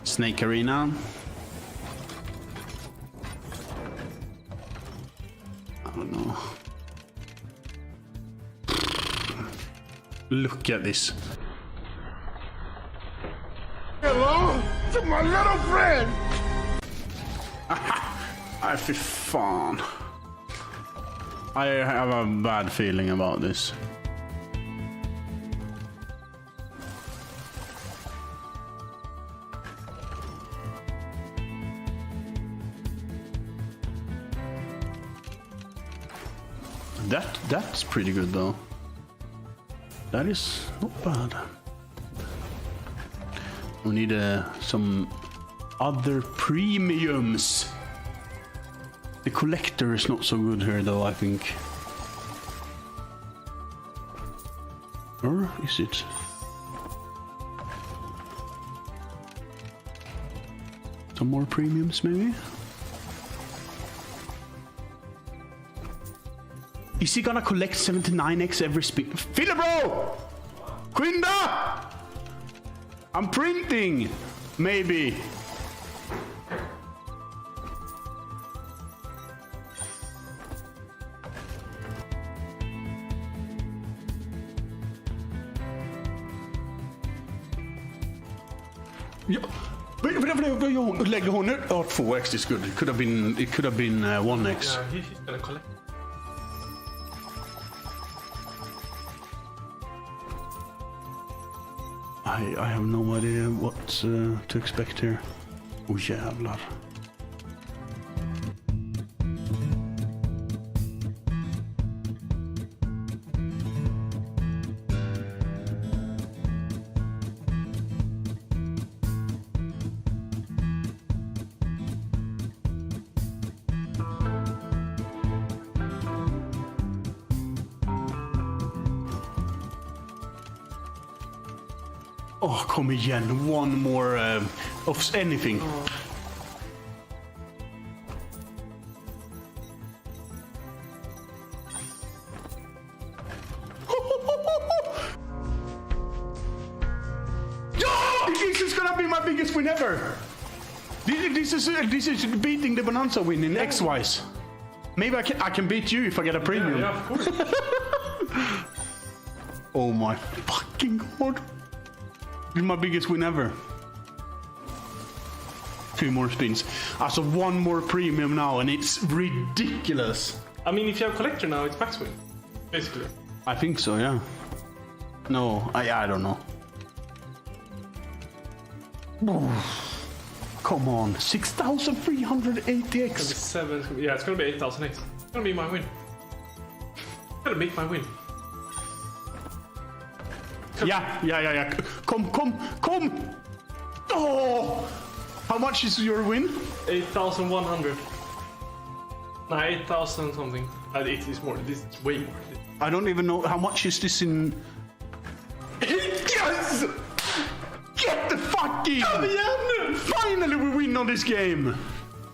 Snake Arena. I don't know. Look at this. Hello to my little friend. I feel fun. I have a bad feeling about this. That's pretty good though. That is not bad. We need some other premiums. The collector is not so good here though, I think. Or is it? Some more premiums maybe? Is he gonna collect 79x every spin? Filler bro! Quinda! I'm printing! Maybe. Ja. Lägger hon ut? 2x is good. It could have been 1x. Yeah, he's gonna collect. I have no idea what to expect here. Oh jävlar. Oh, kom igen. One more of anything. This is gonna be my biggest win ever. This is beating the Bonanza win in X-wise. Maybe I can beat you if I get a premium. Yeah, of course. Oh my fucking god. This is my biggest win ever. 2 more spins. Also 1 more premium now and it's ridiculous. I mean, if you have collector now, it's max win, basically. I think so, yeah. No, I don't know. Come on, 6,380x. 7, yeah, it's gonna be 8,000x. It's gonna be my win. It's gonna make my win. Yeah. Come. Oh! How much is your win? 8,100. Nah, 8,000 something. It is more. This is way more. I don't even know how much is this in. Yes! Get the fuck in! Come igen! Finally we win on this game!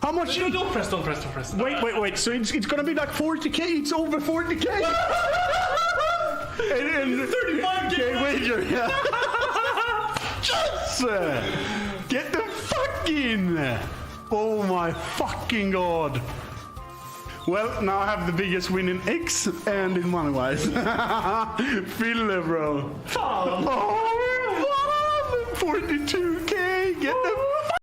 How much? Don't press. Wait. So it's gonna be like 40k? It's over 40k? and 35k wager, yeah. Yes! Get the fuck in! Oh my fucking god! Well, now I have the biggest win in X and in money-wise. Filler, bro. Fan! Oh, 42k! Get the